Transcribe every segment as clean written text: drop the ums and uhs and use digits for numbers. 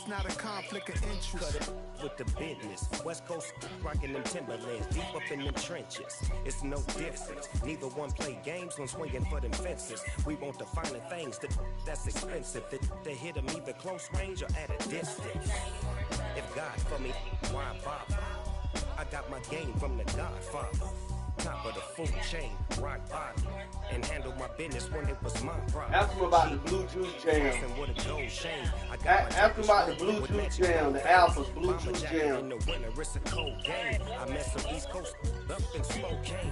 not a conflict of interest. Cut it with the business. West Coast rocking them Timberlands, deep up in them trenches. It's no difference. Neither one play games when swinging for them fences. We want the finer things that's expensive. They hit them either close range or at a distance. If God for me, why bother? I got my game from the Godfather. Top of the food chain, rock bottom, and handle my business when it was my problem. Ask him about the Bluetooth jam. Ask him about the Bluetooth jam, the Alpha's Bluetooth jam. In the winter, it's a cold game. I met some East Coast up in Spokane.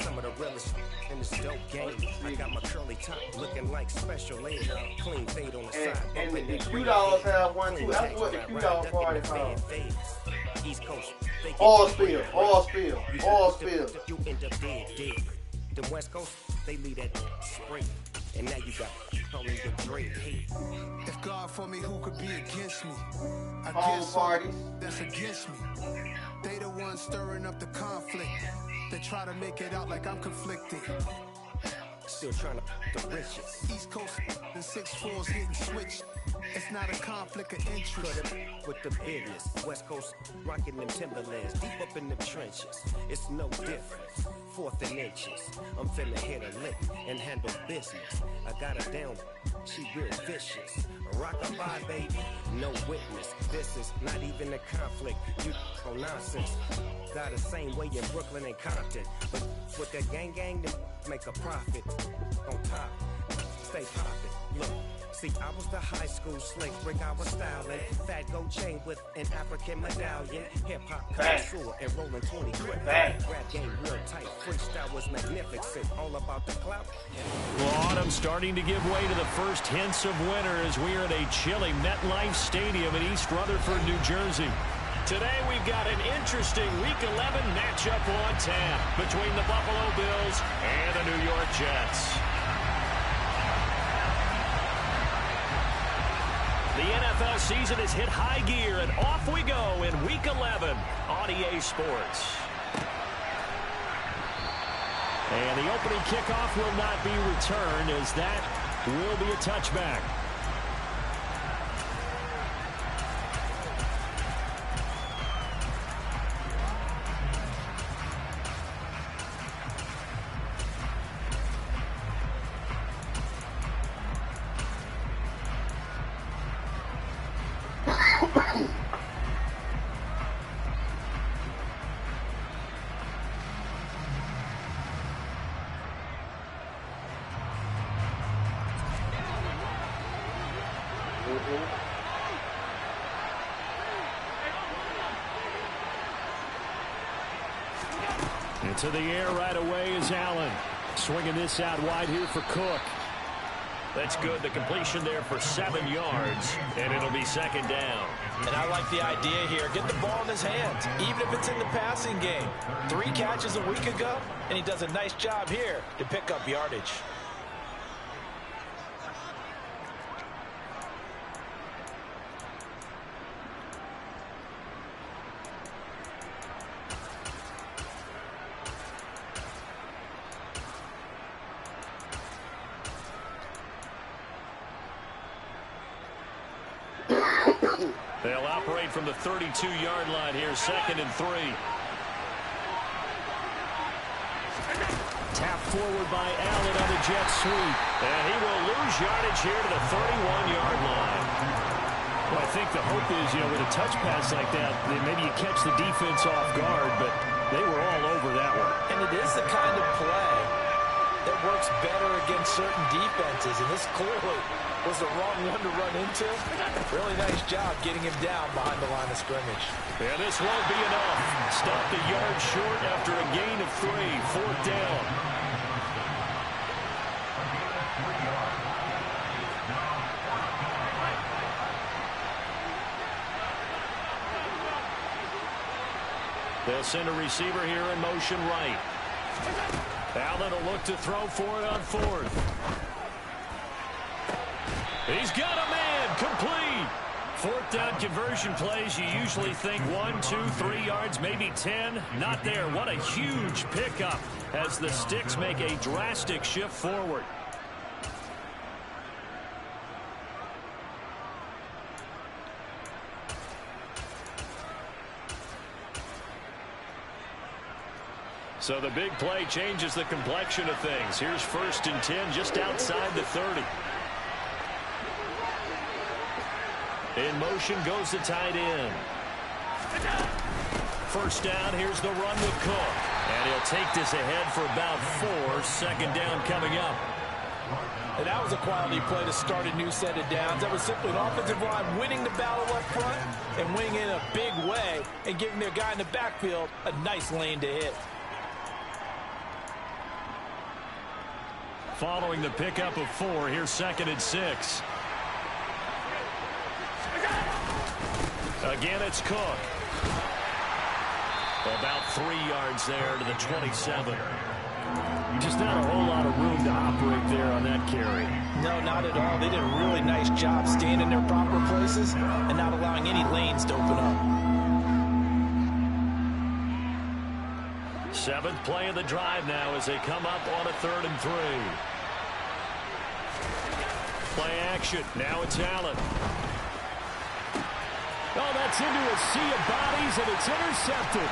Some of the realest in this dope game. I got my curly top looking like special ed. Clean fade on the side. And the Q-Dogs have one too. That's what the Q-Dog party called. East Coast. All spill. You end up dead. The West Coast, they lead that spring. And now you got only the great hate. If God for me, who could be against me? I All guess parties. that's against me. They the ones stirring up the conflict. They try to make it out like I'm conflicted. Still trying to the riches. East Coast and 6'4's hitting switch. It's not a conflict of interest. Cut it with the business. West Coast rocking them Timberlands, deep up in them trenches. It's no difference. 4th and inches. I'm finna hit a lick and handle business. I got her down. She real vicious. Rock-a-bye, baby. No witness. This is not even a conflict. You nonsense. Got the same way in Brooklyn and Compton. But with that gang, they make a profit. On top, stay poppin'. Look, see, I was the high school slick brick. I was styling. Fat gold chain with an African medallion. Hip-hop connoisseur and rolling 20 grip. Rap game real tight. Freestyle was magnificent. All about the clout. Well, autumn starting to give way to the first hints of winter as we are at a chilly MetLife Stadium in East Rutherford, New Jersey. Today we've got an interesting Week 11 matchup on tap between the Buffalo Bills and the New York Jets. The NFL season has hit high gear, and off we go in Week 11 on EA Sports. And the opening kickoff will not be returned, as that will be a touchback. Into the air right away is Allen. Swinging this out wide here for Cook. That's good. The completion there for 7 yards, and it'll be 2nd down. And I like the idea here. Get the ball in his hands, even if it's in the passing game. 3 catches a week ago, and he does a nice job here to pick up yardage. They'll operate from the 32-yard line here, 2nd and 3. Tap forward by Allen on the jet sweep. And he will lose yardage here to the 31-yard line. Well, I think the hope is, with a touch pass like that, maybe you catch the defense off guard, but they were all over that one. And it is the kind of play that works better against certain defenses, and this clearly was the wrong one to run into. Really nice job getting him down behind the line of scrimmage. Yeah, this won't be enough. Stopped a yard short after a gain of 3. 4th down. They'll send a receiver here in motion right. Allen will look to throw for it on 4th. He's got a man, complete. 4th down conversion plays, you usually think 1, 2, 3 yards, maybe 10. Not there. What a huge pickup as the Sticks make a drastic shift forward. So the big play changes the complexion of things. Here's 1st and 10 just outside the 30. In motion goes the tight end. First down, here's the run with Cook. And he'll take this ahead for about 4. Second down coming up. And that was a quality play to start a new set of downs. That was simply an offensive line winning the battle up front and winning in a big way and giving their guy in the backfield a nice lane to hit. Following the pickup of 4, here's 2nd and 6. Again, it's Cook. About 3 yards there to the 27. Just not a whole lot of room to operate there on that carry. No, not at all. They did a really nice job staying in their proper places and not allowing any lanes to open up. 7th play of the drive now as they come up on a 3rd and 3. Play action. Now it's Allen. Oh, that's into a sea of bodies, and it's intercepted.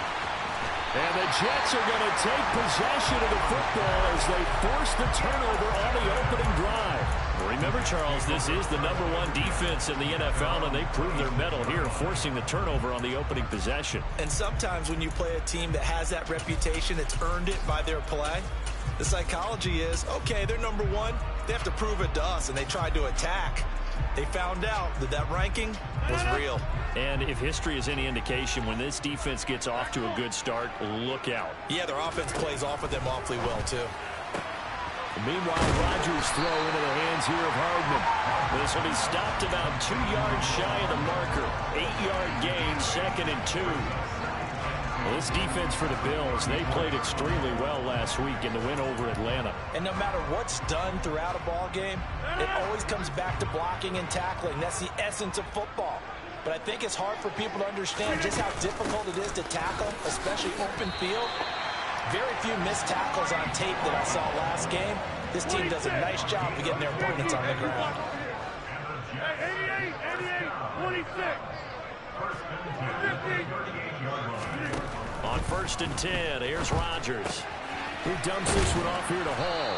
And the Jets are going to take possession of the football as they force the turnover on the opening drive. Remember, Charles, this is the #1 defense in the NFL, and they prove their mettle here, forcing the turnover on the opening possession. And sometimes when you play a team that has that reputation, it's earned it by their play. The psychology is, okay, they're #1. They have to prove it to us, and they tried to attack. They found out that that ranking was real. And if history is any indication, when this defense gets off to a good start, look out. Yeah, their offense plays off of them awfully well, too. Meanwhile, Rodgers' throw into the hands here of Hardman. This will be stopped about 2 yards shy of the marker. 8-yard gain, 2nd and 2. Well, this defense for the Bills, they played extremely well last week in the win over Atlanta. And no matter what's done throughout a ball game, it always comes back to blocking and tackling. That's the essence of football. But I think it's hard for people to understand just how difficult it is to tackle, especially open field. Very few missed tackles on tape that I saw last game. This team does a nice job of getting their opponents on the ground. 88, 26. On 1st and 10, here's Rodgers. He dumps this one off here to Hall.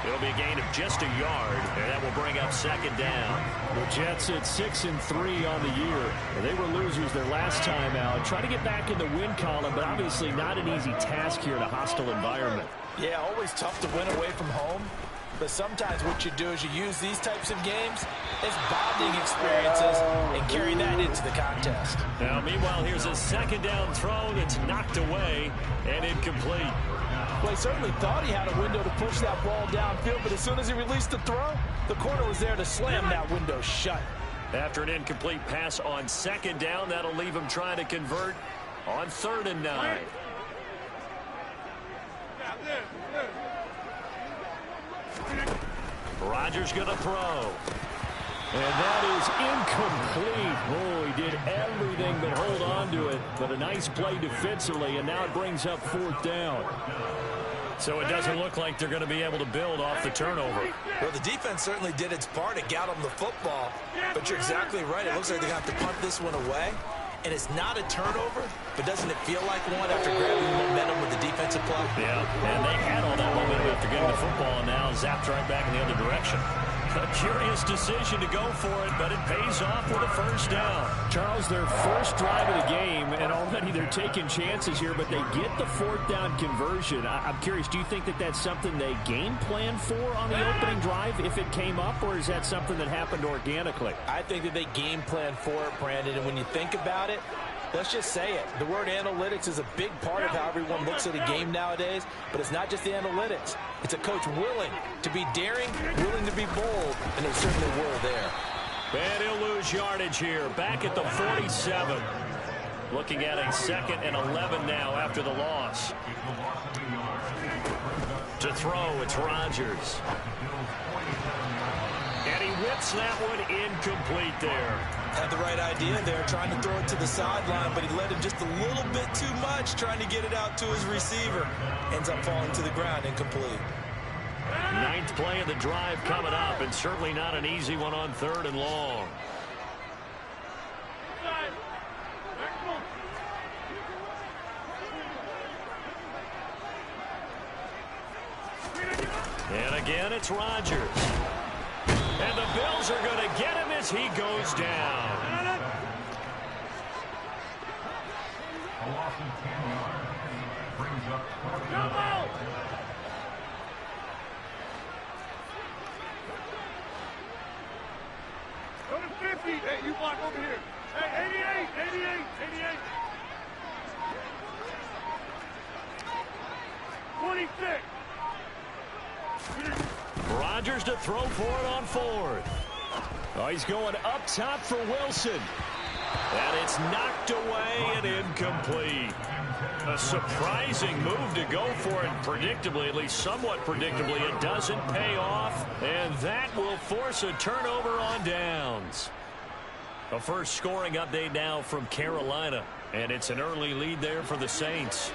It'll be a gain of just a yard, and that will bring up 2nd down. The Jets at 6-3 on the year. They were losers their last time out. Try to get back in the win column, but obviously not an easy task here in a hostile environment. Yeah, always tough to win away from home. But sometimes what you do is you use these types of games as bonding experiences and carry that into the contest. Now, meanwhile, here's a 2nd down throw that's knocked away and incomplete. Well, he certainly thought he had a window to push that ball downfield, but as soon as he released the throw, the corner was there to slam that window shut. After an incomplete pass on 2nd down, that'll leave him trying to convert on 3rd and 9. Rodgers going to throw. And that is incomplete. Oh, he did everything but hold on to it. But a nice play defensively, and now it brings up 4th down. So it doesn't look like they're going to be able to build off the turnover. Well, the defense certainly did its part to get them the football. But you're exactly right. It looks like they have to punt this one away. And it's not a turnover, but doesn't it feel like one after grabbing momentum with the defensive play? Yeah, and they had all that momentum after getting the football, and now zapped right back in the other direction. A curious decision to go for it, but it pays off with a 1st down. Charles, their first drive of the game, and already they're taking chances here, but they get the 4th down conversion. I'm curious, do you think that that's something they game planned for on the opening drive if it came up, or is that something that happened organically? I think that they game planned for it, Brandon, and when you think about it, let's just say it. The word analytics is a big part of how everyone looks at a game nowadays, but it's not just the analytics. It's a coach willing to be daring, willing to be bold, and they certainly were there. And he'll lose yardage here, back at the 47. Looking at a 2nd and 11 now after the loss. To throw, it's Rodgers. And he whips that one incomplete there. Had the right idea there, trying to throw it to the sideline, but he led him just a little bit too much, trying to get it out to his receiver. Ends up falling to the ground, incomplete. 9th play of the drive coming up, and certainly not an easy one on 3rd and long. again, it's Rodgers. And the Bills are going to get him as he goes down. A loss of 10 yards. Brings up 4th down. Go to 50. Hey, you block over here. Hey, 88. 26. Rodgers to throw for it on 4th. Oh, he's going up top for Wilson. And it's knocked away and incomplete. A surprising move to go for it. Predictably, at least somewhat predictably, it doesn't pay off. And that will force a turnover on downs. A first scoring update now from Carolina. And it's an early lead there for the Saints.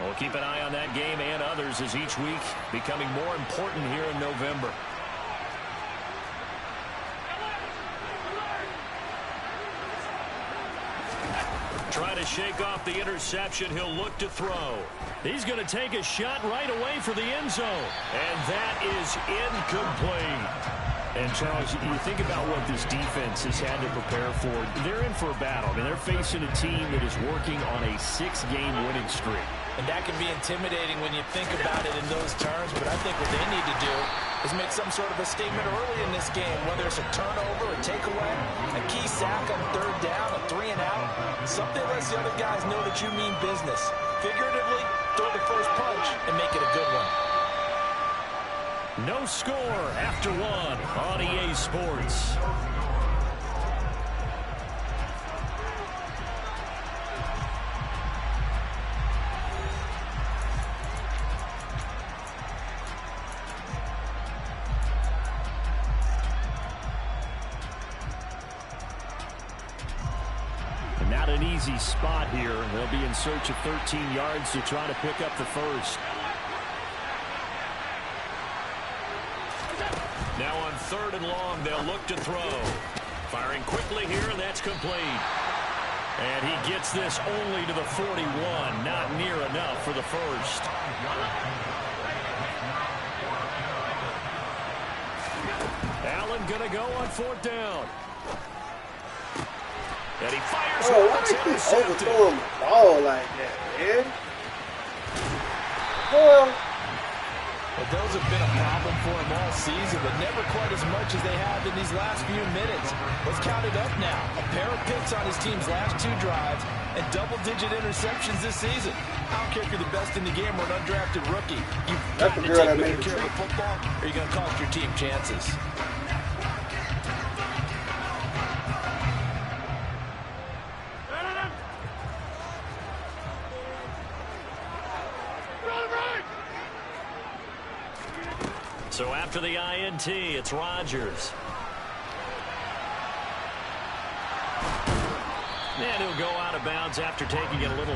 We'll keep an eye on that game and others as each week becoming more important here in November. Trying to shake off the interception. He'll look to throw. He's going to take a shot right away for the end zone. And that is incomplete. And, Charles, you think about what this defense has had to prepare for. They're in for a battle. I mean, they're facing a team that is working on a 6-game winning streak. And that can be intimidating when you think about it in those terms. But I think what they need to do is make some sort of a statement early in this game, whether it's a turnover, a takeaway, a key sack on 3rd down, a 3-and-out. Something that lets the other guys know that you mean business. Figuratively, throw the first punch and make it a good one. No score after 1 on EA Sports. And not an easy spot here. They'll be in search of 13 yards to try to pick up the first. Now on 3rd and long, they'll look to throw. Firing quickly here, and that's complete. And he gets this only to the 41. Not near enough for the first. Allen going to go on 4th down. And he fires one that's intercepted. Overthrowing the ball like that, man. Well, those have been a problem for him all season, but never quite as much as they have in these last few minutes. Let's count it up now. A pair of picks on his team's last 2 drives and double-digit interceptions this season. I don't care if you're the best in the game or an undrafted rookie. You've got to take better care of the football, or you're going to cost your team chances. So after the INT, it's Rodgers. And he'll go out of bounds after taking it a little